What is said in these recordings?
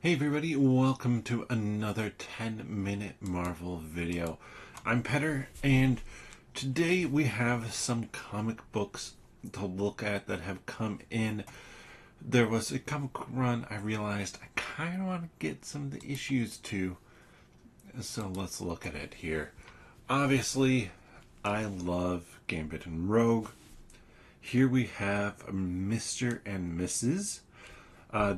Hey everybody, welcome to another 10-minute Marvel video. I'm Petter, and today we have some comic books to look at that have come in. There was a comic run I realized I kind of want to get some of the issues to, so let's look at it here. Obviously, I love Gambit and Rogue. Here we have Mr. and Mrs.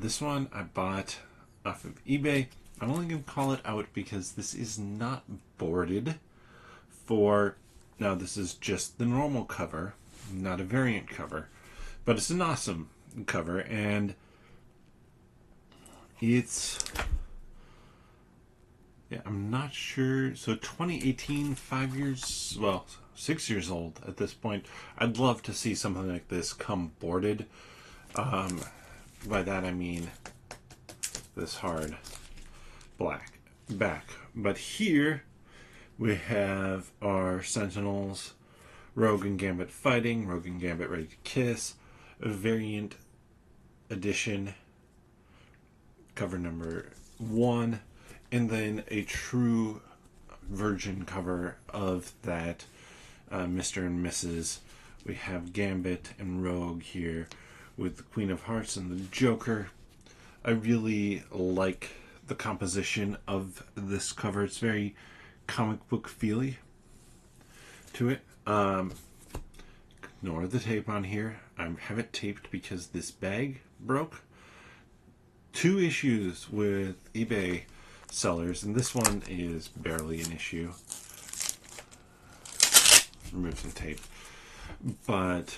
This one I bought off of eBay. I'm only going to call it out because this is not boarded for... Now, this is just the normal cover, not a variant cover. But it's an awesome cover, and it's... Yeah, I'm not sure. So 2018, 5 years... Well, 6 years old at this point. I'd love to see something like this come boarded. By that I mean this hard black back. But here we have our Sentinels, Rogue and Gambit fighting, Rogue and Gambit ready to kiss, a variant edition, cover number 1, and then a true virgin cover of that Mr. and Mrs. We have Gambit and Rogue here with the Queen of Hearts and the Joker. I really like the composition of this cover. It's very comic book feely to it. Ignore the tape on here. I have it taped because this bag broke. 2 issues with eBay sellers, and this one is barely an issue. Remove some tape. But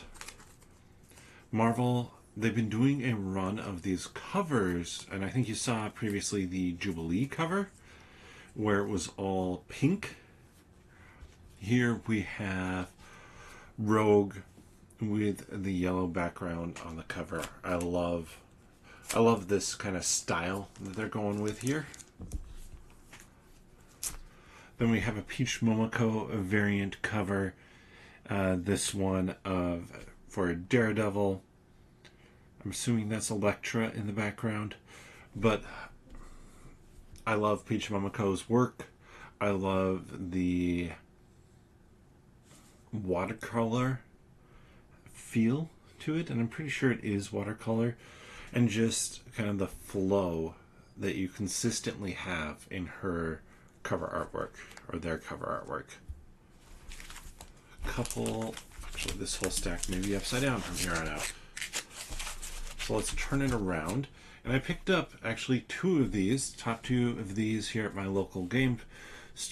Marvel, they've been doing a run of these covers, and I think you saw previously the Jubilee cover where it was all pink. Here we have Rogue with the yellow background on the cover. I love this kind of style that they're going with here. Then we have a Peach Momoko variant cover. This one for Daredevil. I'm assuming that's Elektra in the background. But I love Peach Momoko's work. I love the watercolor feel to it. And I'm pretty sure it is watercolor. And just kind of the flow that you consistently have in her cover artwork. Or their cover artwork. Actually this whole stack may be upside down from here on out. So let's turn it around. And I picked up actually 2 of these, top 2 of these here at my local game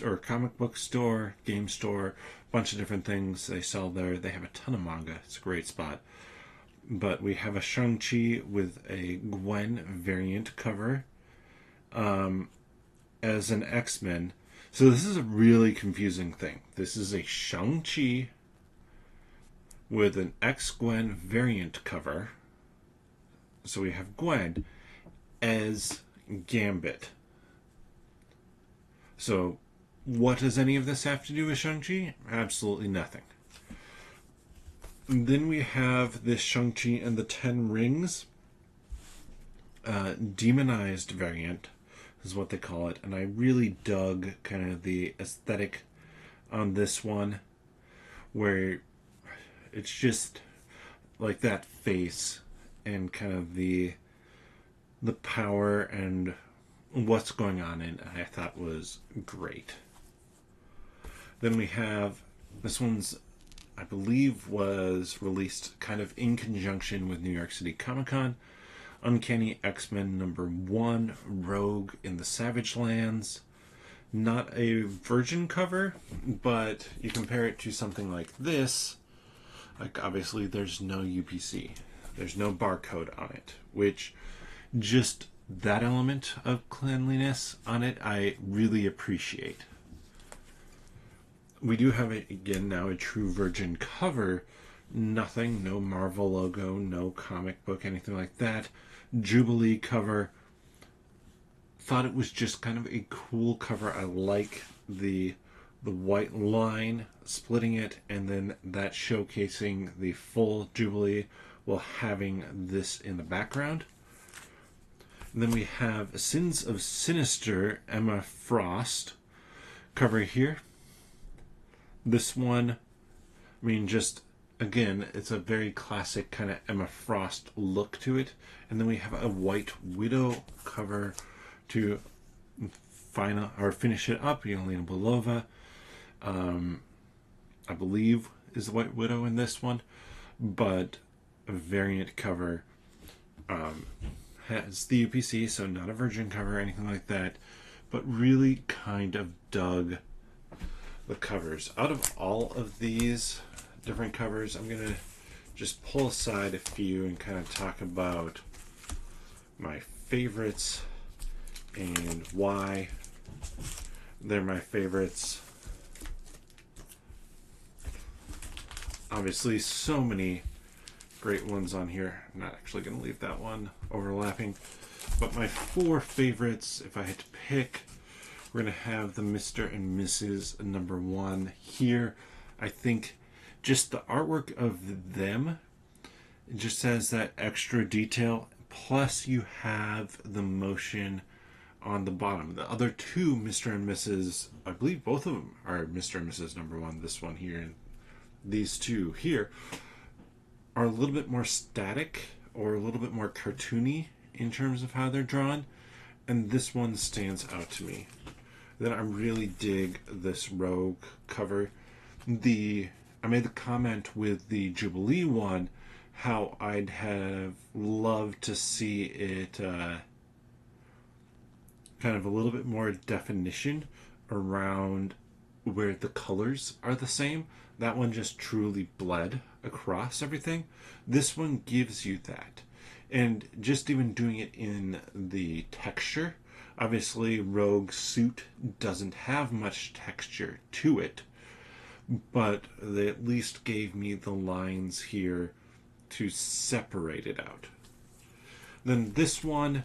or comic book store, game store, a bunch of different things they sell there. They have a ton of manga. It's a great spot. But we have a Shang-Chi with a Gwen variant cover as an X-Men. So this is a really confusing thing. This is a Shang-Chi with an X-Gwen variant cover. So we have Gwen as Gambit. So what does any of this have to do with Shang-Chi? Absolutely nothing. And then we have this Shang-Chi and the 10 Rings demonized variant is what they call it. And I really dug kind of the aesthetic on this one, where it's just like that face and kind of the power and what's going on in it, I thought was great. Then we have, this one's, I believe, was released kind of in conjunction with New York City Comic Con. Uncanny X-Men #1, Rogue in the Savage Lands. Not a virgin cover, but you compare it to something like this, like obviously there's no UPC. There's no barcode on it, which just that element of cleanliness on it I really appreciate. We do have, again, now a true virgin cover. Nothing, no Marvel logo, no comic book, anything like that. Jubilee cover. Thought it was just kind of a cool cover. I like the white line splitting it, and then that showcasing the full Jubilee while having this in the background. And then we have Sins of Sinister, Emma Frost cover here. This one, I mean, just again, it's a very classic kind of Emma Frost look to it. And then we have a White Widow cover to finish it up. Yelena Belova, I believe, is the White Widow in this one, but a variant cover. Has the UPC, so not a virgin cover or anything like that, but really kind of dug the covers. Out of all of these different covers, I'm going to just pull aside a few and kind of talk about my favorites and why they're my favorites. Obviously, so many great ones on here. I'm not actually going to leave that one overlapping. But my 4 favorites, if I had to pick, we're going to have the Mr. and Mrs. number 1 here. I think just the artwork of them, it just has that extra detail. Plus you have the motion on the bottom. The other 2 Mr. and Mrs., I believe both of them are Mr. and Mrs. number 1. This one here and these 2 here are a little bit more static or a little bit more cartoony in terms of how they're drawn, and this one stands out to me. Then I really dig this Rogue cover. I made the comment with the Jubilee one how I'd have loved to see it kind of a little bit more definition around where the colors are the same. That one just truly bled across everything. This one gives you that. And just even doing it in the texture, obviously Rogue's suit doesn't have much texture to it, but they at least gave me the lines here to separate it out. Then this one,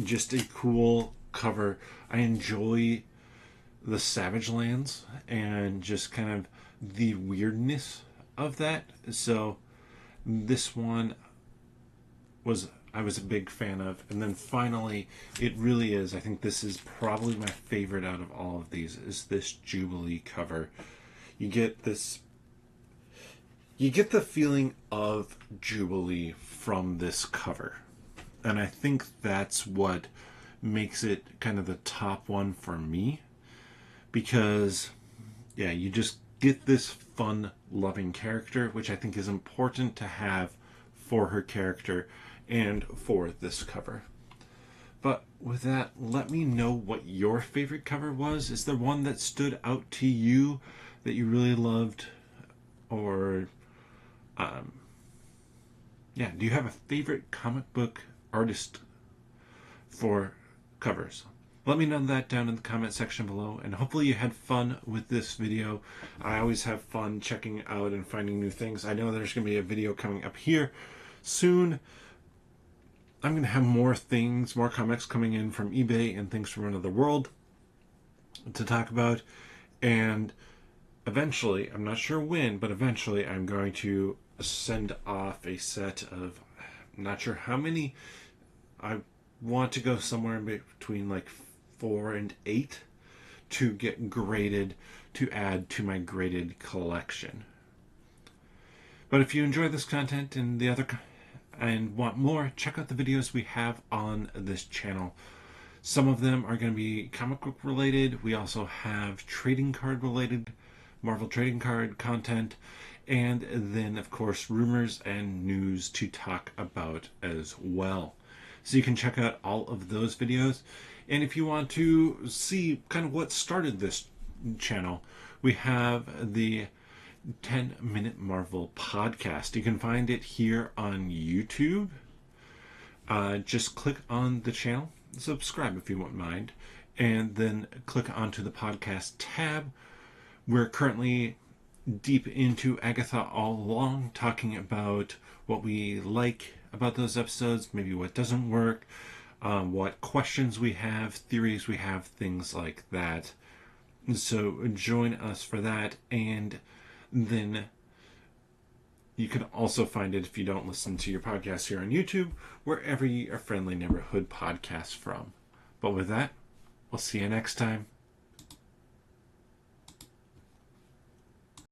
just a cool cover. I enjoy the Savage Lands and just kind of the weirdness of that. So this one I was a big fan of. And then finally, it really is, I think this is probably my favorite out of all of these, is this Jubilee cover. You get the feeling of Jubilee from this cover. And I think that's what makes it kind of the top one for me. Because, yeah, you just get this fun, loving character, which I think is important to have for her character and for this cover. But with that, let me know what your favorite cover was. Is there one that stood out to you that you really loved? Or, yeah, do you have a favorite comic book artist for covers? Let me know that down in the comment section below, and hopefully you had fun with this video. I always have fun checking out and finding new things. I know there's going to be a video coming up here soon. I'm going to have more things, more comics coming in from eBay and things from another world to talk about. And eventually, I'm not sure when, but eventually I'm going to send off a set of, I'm not sure how many. I want to go somewhere in between like 4 and 8 to get graded to add to my graded collection. But if you enjoy this content and the other and want more, check out the videos we have on this channel. Some of them are going to be comic book related. We also have trading card related, Marvel trading card content, and then of course rumors and news to talk about as well. So you can check out all of those videos. And if you want to see kind of what started this channel, we have the 10-Minute Marvel podcast. You can find it here on YouTube. Just click on the channel, subscribe if you wouldn't mind, and then click onto the podcast tab. We're currently deep into Agatha All Along, talking about what we like about those episodes, maybe what doesn't work, what questions we have, theories we have, things like that. So join us for that, and then You can also find it, if you don't listen to your podcast here on YouTube, wherever you get your friendly neighborhood podcasts from. But with that, we'll see you next time.